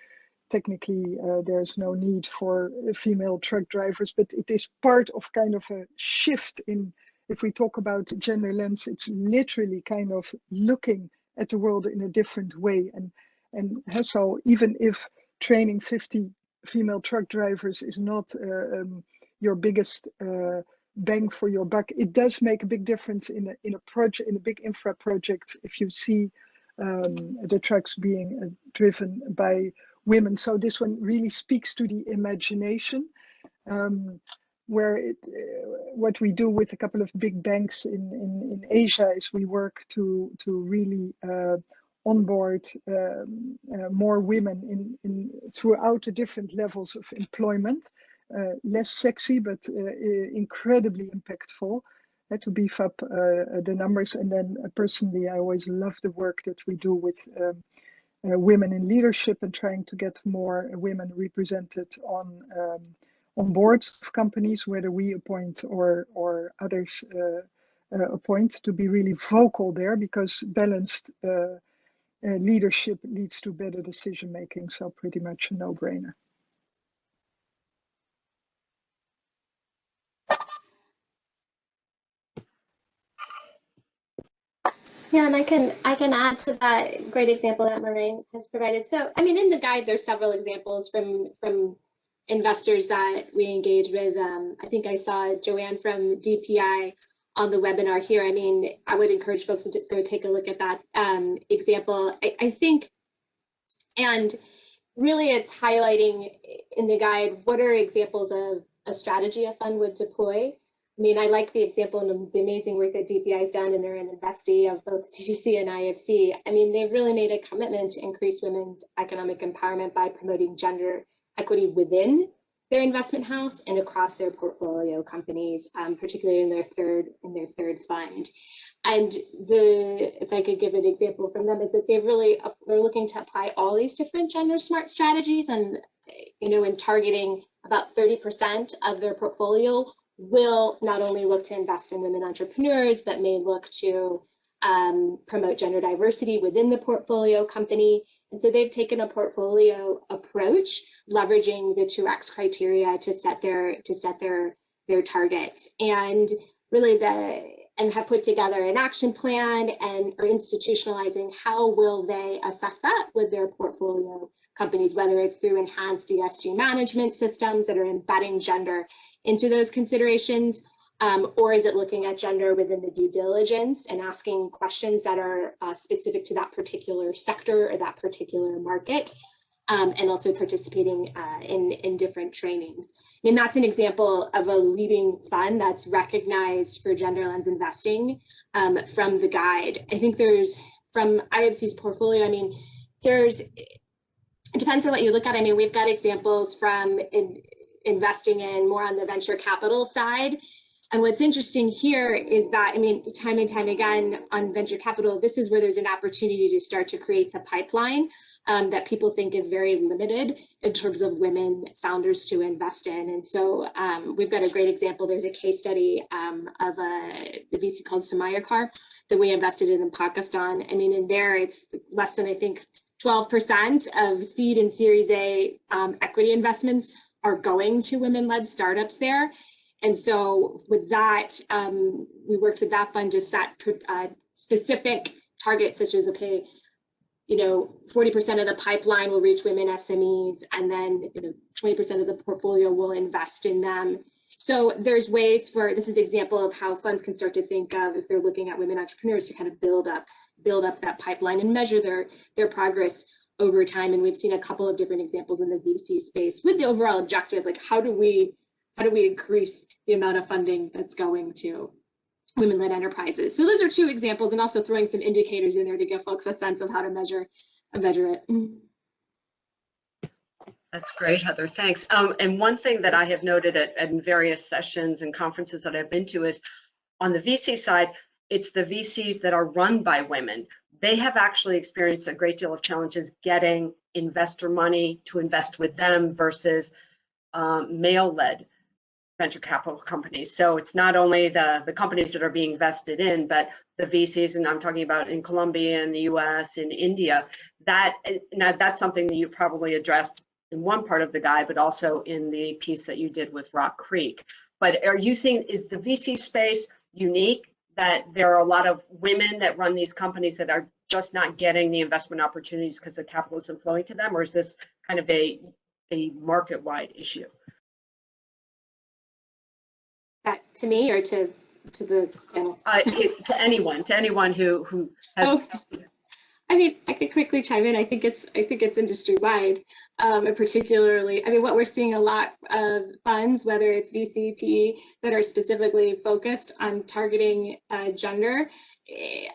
S3: Technically, there's no need for female truck drivers, but it is part of kind of a shift in, if we talk about gender lens, it's literally kind of looking at the world in a different way. And so even if training 50 female truck drivers is not your biggest bang for your buck, it does make a big difference in a project, in a big infra project, if you see the trucks being driven by women. So this one really speaks to the imagination, where what we do with a couple of big banks in Asia is we work to really onboard more women in throughout the different levels of employment. Less sexy, but incredibly impactful to beef up the numbers. And then personally, I always love the work that we do with women in leadership and trying to get more women represented on boards of companies, whether we appoint or others appoint, to be really vocal there, because balanced leadership leads to better decision making. So pretty much a no-brainer.
S2: Yeah, and I can add to that great example that Marijn has provided. So, I mean, in the guide, there's several examples from investors that we engage with. I think I saw Joanne from DPI on the webinar here. I mean, I would encourage folks to go take a look at that example. I think, and really it's highlighting in the guide, what are examples of a strategy a fund would deploy. I mean, I like the example and the amazing work that DPI has done, and they're an investee of both CGC and IFC. I mean, they've really made a commitment to increase women's economic empowerment by promoting gender equity within their investment house and across their portfolio companies, particularly in their third fund. And if I could give an example from them, is that they're looking to apply all these different gender smart strategies, and in targeting about 30% of their portfolio will not only look to invest in women entrepreneurs, but may look to promote gender diversity within the portfolio company. And so they've taken a portfolio approach, leveraging the 2X criteria to set their targets, and really and have put together an action plan and are institutionalizing how will they assess that with their portfolio companies, whether it's through enhanced ESG management systems that are embedding gender into those considerations, or is it looking at gender within the due diligence and asking questions that are specific to that particular sector or that particular market, and also participating in different trainings. I mean, that's an example of a leading fund that's recognized for gender lens investing from the guide. I think from IFC's portfolio, I mean, it depends on what you look at. I mean, we've got examples from investing in more on the venture capital side. And what's interesting here is that, I mean, time and time again on venture capital, this is where there's an opportunity to start to create the pipeline that people think is very limited in terms of women founders to invest in. And so we've got a great example. There's a case study of the VC called Samayakar that we invested in Pakistan. I mean, in there, it's less than, I think, 12% of seed and Series A equity investments are going to women-led startups there. And so with that, we worked with that fund to set specific targets, such as, okay, 40% of the pipeline will reach women SMEs, and then 20% of the portfolio will invest in them. So there's ways this is an example of how funds can start to think of, if they're looking at women entrepreneurs, to kind of build up that pipeline and measure their progress over time. And we've seen a couple of different examples in the VC space with the overall objective, like how do we increase the amount of funding that's going to women-led enterprises? So those are two examples, and also throwing some indicators in there to give folks a sense of how to measure it.
S1: That's great, Heather, thanks. And one thing that I have noted at various sessions and conferences that I've been to is on the VC side, it's the VCs that are run by women. They have actually experienced a great deal of challenges getting investor money to invest with them versus male-led venture capital companies. So it's not only the companies that are being invested in, but the VCs, and I'm talking about in Colombia, in the US, in India, that's something that you probably addressed in one part of the guide, but also in the piece that you did with Rock Creek. But are you seeing, is the VC space unique, that there are a lot of women that run these companies that are just not getting the investment opportunities because the capital isn't flowing to them, or is this kind of a market-wide issue?
S2: That to me, or to the panel?
S1: To anyone who has.
S2: Oh. I mean, I could quickly chime in. I think it's industry-wide, and particularly, I mean, what we're seeing a lot of funds, whether it's VCP, that are specifically focused on targeting gender.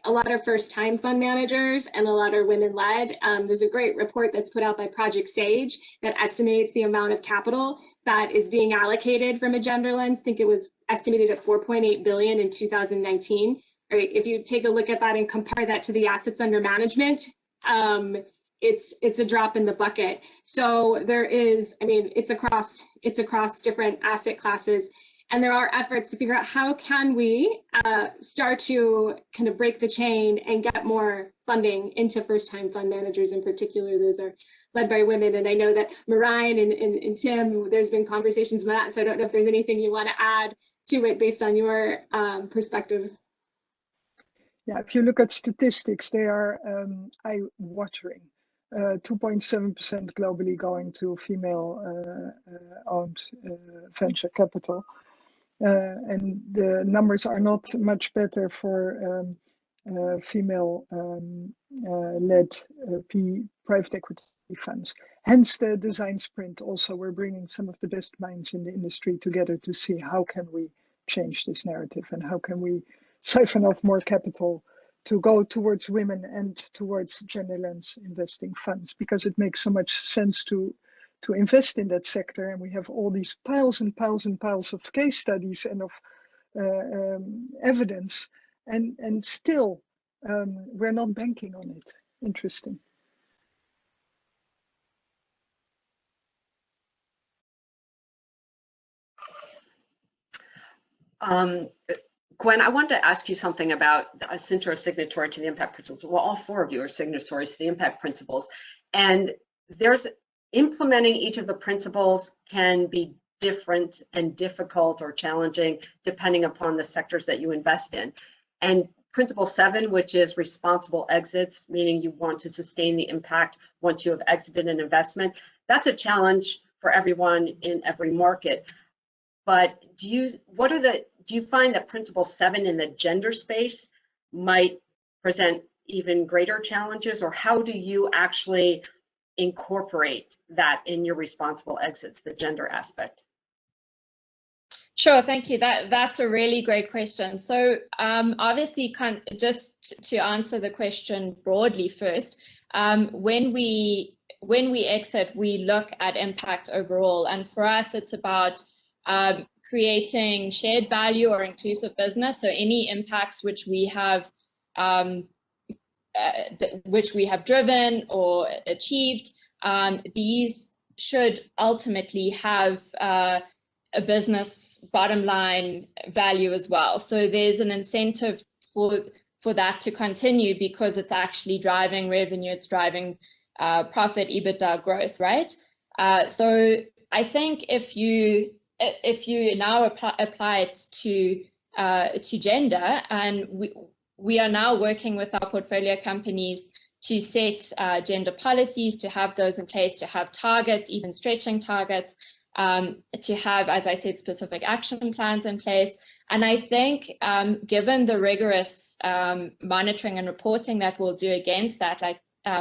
S2: A lot of first-time fund managers and a lot are women-led. There's a great report that's put out by Project Sage that estimates the amount of capital that is being allocated from a gender lens. I think it was estimated at $4.8 billion in 2019. Right, if you take a look at that and compare that to the assets under management, it's a drop in the bucket. So there is, I mean, it's across different asset classes, and there are efforts to figure out how can we start to kind of break the chain and get more funding into first-time fund managers in particular. Those are led by women, and I know that Marijn and Tim, there's been conversations about that, so I don't know if there's anything you want to add to it based on your perspective.
S3: Yeah, if you look at statistics, they are eye-watering. 2.7% globally going to female-owned venture capital. And the numbers are not much better for female-led private equity equity funds. Hence the design sprint also, we're bringing some of the best minds in the industry together to see how can we change this narrative and how can we siphon off more capital to go towards women and towards gender lens investing funds, because it makes so much sense to invest in that sector. And we have all these piles and piles and piles of case studies and of evidence, and still we're not banking on it. Interesting.
S1: Gwen, I wanted to ask you something about, since you're a signatory to the impact principles, well, all four of you are signatories to the impact principles, and there's implementing each of the principles can be different and difficult or challenging depending upon the sectors that you invest in. And Principle 7, which is responsible exits, meaning you want to sustain the impact once you have exited an investment, that's a challenge for everyone in every market. But do you find that Principle 7 in the gender space might present even greater challenges, or how do you actually incorporate that in your responsible exits, the gender aspect?
S5: Sure, thank you. That's a really great question. So obviously, just to answer the question broadly first, when we exit, we look at impact overall, and for us, it's about creating shared value or inclusive business. So any impacts which we have driven or achieved, these should ultimately have a business bottom line value as well. So there's an incentive for that to continue, because it's actually driving revenue, it's driving profit, EBITDA growth, right? So I think if you now apply it to gender, and we are now working with our portfolio companies to set gender policies, to have those in place, to have targets, even stretching targets, to have, as I said, specific action plans in place. And I think given the rigorous monitoring and reporting that we'll do against that, like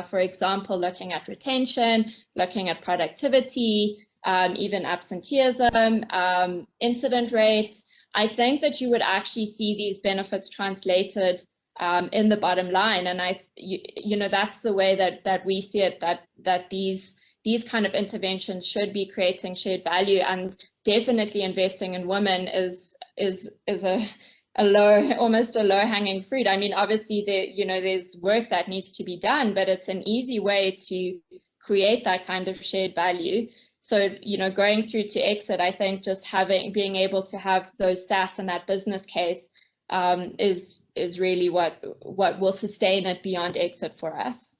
S5: for example, looking at retention, looking at productivity, even absenteeism, incident rates, I think that you would actually see these benefits translated in the bottom line. And that's the way that we see it, that these kind of interventions should be creating shared value, and definitely investing in women is almost a low-hanging fruit. I mean, obviously there's work that needs to be done, but it's an easy way to create that kind of shared value. So, going through to exit, I think just being able to have those stats and that business case is really what will sustain it beyond exit for us.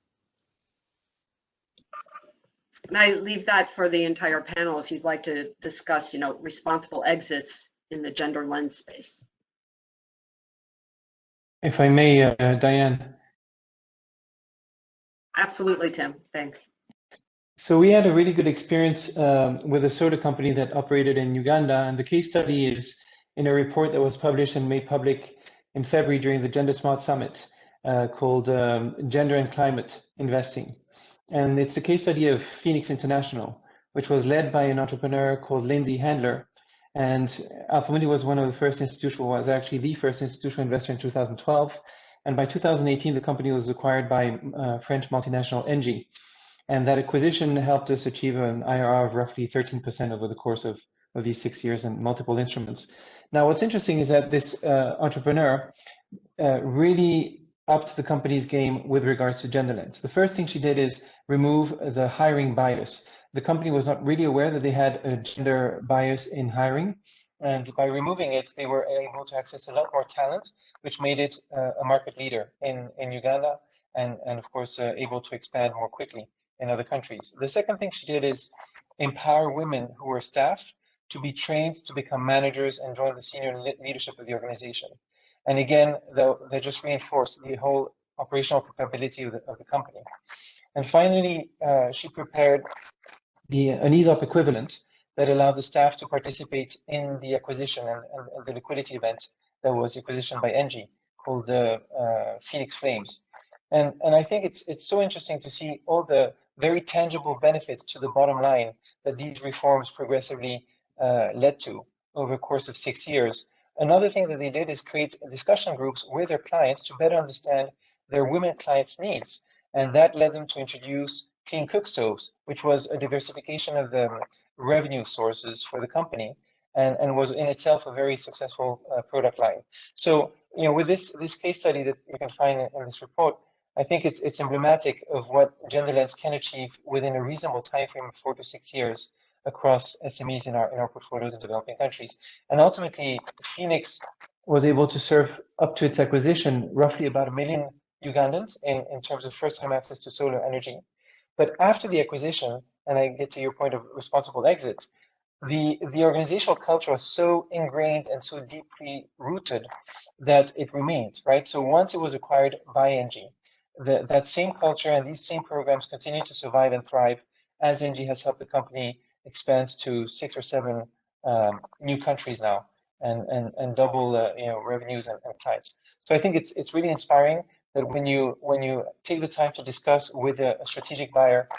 S1: And I leave that for the entire panel if you'd like to discuss, responsible exits in the gender lens space.
S4: If I may, Diane.
S1: Absolutely, Tim. Thanks.
S4: So we had a really good experience with a soda company that operated in Uganda, and the case study is in a report that was published and made public in February during the Gender Smart Summit called Gender and Climate Investing. And it's a case study of Phoenix International, which was led by an entrepreneur called Lindsay Handler. And Alpha Mundi was one of the first was actually the first institutional investor in 2012. And by 2018, the company was acquired by French multinational Engie. And that acquisition helped us achieve an IRR of roughly 13% over the course of these 6 years and multiple instruments. Now, what's interesting is that this entrepreneur really upped the company's game with regards to gender lens. The first thing she did is remove the hiring bias. The company was not really aware that they had a gender bias in hiring. And by removing it, they were able to access a lot more talent, which made it a market leader in Uganda and of course, able to expand more quickly in other countries. The second thing she did is empower women who were staff to be trained to become managers and join the senior leadership of the organization. And again, they just reinforced the whole operational capability of the company. And finally, she prepared an ESOP equivalent that allowed the staff to participate in the acquisition and the liquidity event that was acquisition by Engie, called Phoenix Flames. And I think it's so interesting to see all the very tangible benefits to the bottom line that these reforms progressively led to over the course of 6 years. Another thing that they did is create discussion groups with their clients to better understand their women clients' needs. And that led them to introduce clean cook stoves, which was a diversification of the revenue sources for the company, and was in itself a very successful product line. So, with this case study that you can find in this report, I think it's emblematic of what GenderLens can achieve within a reasonable time frame of 4 to 6 years across SMEs in our portfolios in developing countries. And ultimately, Phoenix was able to serve up to its acquisition roughly about 1 million Ugandans in terms of first-time access to solar energy. But after the acquisition, and I get to your point of responsible exit, the organizational culture was so ingrained and so deeply rooted that it remained, right? So once it was acquired by ENGIE, that same culture and these same programs continue to survive and thrive as ENGIE has helped the company expand to 6 or 7 new countries now and double revenues and clients. So I think it's really inspiring that when you take the time to discuss with a strategic buyer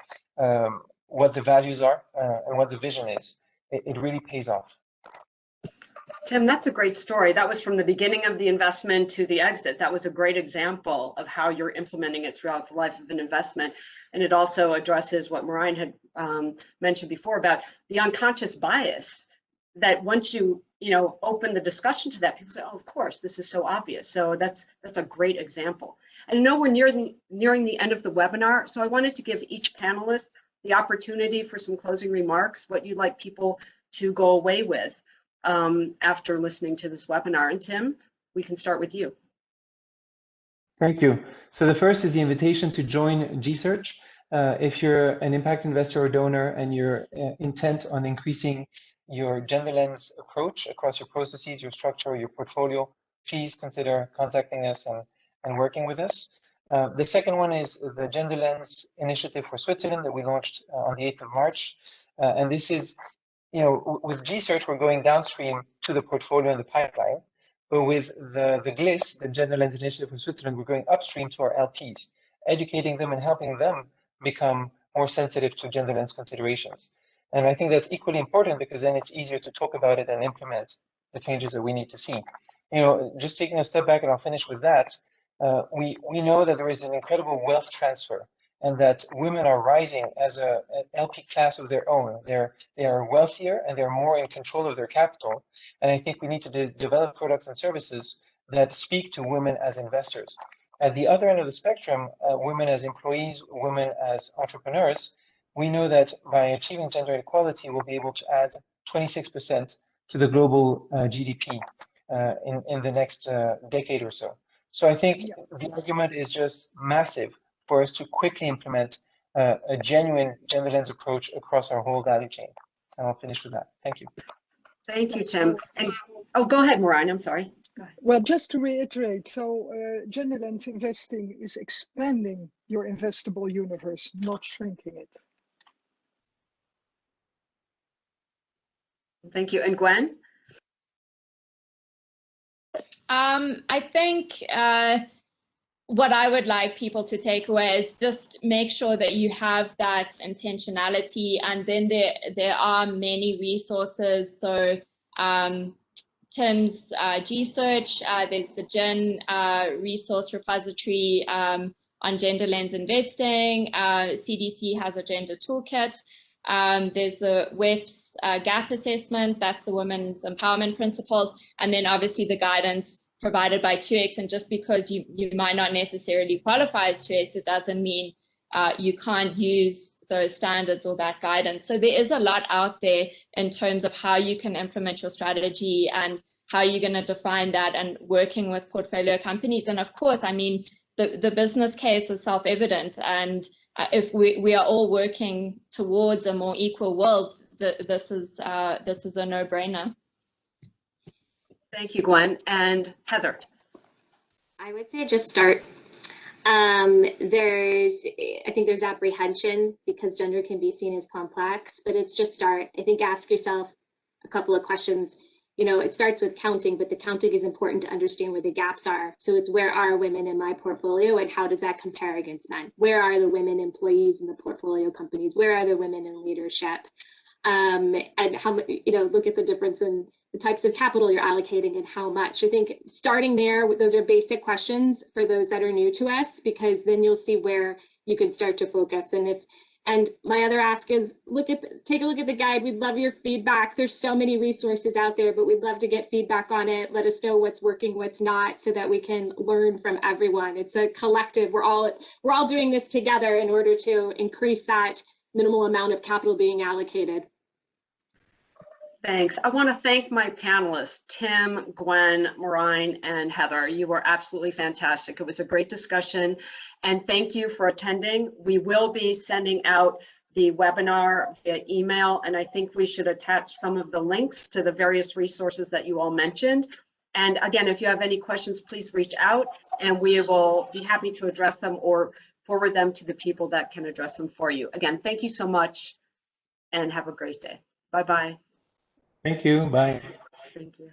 S4: what the values are and what the vision is, it really pays off.
S1: Tim, that's a great story. That was from the beginning of the investment to the exit. That was a great example of how you're implementing it throughout the life of an investment. And it also addresses what Marijn had mentioned before about the unconscious bias that once you open the discussion to that, people say, oh, of course, this is so obvious. So that's a great example. And I know we're nearing the end of the webinar, so I wanted to give each panelist the opportunity for some closing remarks, what you'd like people to go away with after listening to this webinar. And Tim, we can start with you.
S4: Thank you. So the first is the invitation to join G-Search. If you're an impact investor or donor and you're intent on increasing your GenderLens approach across your processes, your structure, your portfolio, please consider contacting us and working with us. The second one is the GenderLens initiative for Switzerland that we launched on the 8th of March. And this is, with G-Search, we're going downstream to the portfolio and the pipeline. But with the GLIS, the GenderLens initiative for Switzerland, we're going upstream to our LPs, educating them and helping them become more sensitive to GenderLens considerations. And I think that's equally important because then it's easier to talk about it and implement the changes that we need to see. Just taking a step back, and I'll finish with that, we know that there is an incredible wealth transfer and that women are rising as an LP class of their own. They are wealthier and they're more in control of their capital. And I think we need to develop products and services that speak to women as investors. At the other end of the spectrum, women as employees, women as entrepreneurs, we know that by achieving gender equality, we'll be able to add 26% to the global GDP in the next decade or so. So I think the argument is just massive for us to quickly implement a genuine GenderLens approach across our whole value chain. And I'll finish with that. Thank you.
S1: Thank you, Tim. And go ahead, Marijn. I'm sorry. Go ahead.
S3: Well, just to reiterate, so GenderLens investing is expanding your investable universe, not shrinking it.
S1: Thank you. And Gwen?
S5: I think what I would like people to take away is just make sure that you have that intentionality, and then there are many resources. So Tim's G-Search, there's the Gen resource repository on GenderLens investing. CDC has a gender toolkit. There's the WEP's gap assessment, that's the Women's Empowerment Principles, and then obviously the guidance provided by 2X. And just because you might not necessarily qualify as 2X, it doesn't mean you can't use those standards or that guidance. So there is a lot out there in terms of how you can implement your strategy and how you're going to define that, and working with portfolio companies. And of course, I mean, the business case is self-evident, and if we are all working towards a more equal world, this is a no-brainer.
S1: Thank you, Gwen. And Heather?
S2: I would say just start. I think there's apprehension because gender can be seen as complex, but it's just start. I think ask yourself a couple of questions. you know, it starts with counting, but the counting is important to understand where the gaps are. So it's where are women in my portfolio and how does that compare against men? Where are the women employees in the portfolio companies? Where are the women in leadership? And how, you know, look at the difference in the types of capital you're allocating and how much. I think starting there, those are basic questions for those that are new to us, because then you'll see where you can start to focus. And my other ask is take a look at the guide. We'd love your feedback. There's so many resources out there, but we'd love to get feedback on it. Let us know what's working, what's not, so that we can learn from everyone. It's a collective. We're all doing this together in order to increase that minimal amount of capital being allocated.
S1: Thanks. I want to thank my panelists, Tim, Gwen, Marijn, and Heather. You were absolutely fantastic. It was a great discussion, and thank you for attending. We will be sending out the webinar via email, and I think we should attach some of the links to the various resources that you all mentioned. And again, if you have any questions, please reach out, and we will be happy to address them or forward them to the people that can address them for you. Again, thank you so much, and have a great day. Bye-bye.
S4: Thank you. Bye.
S1: Thank you.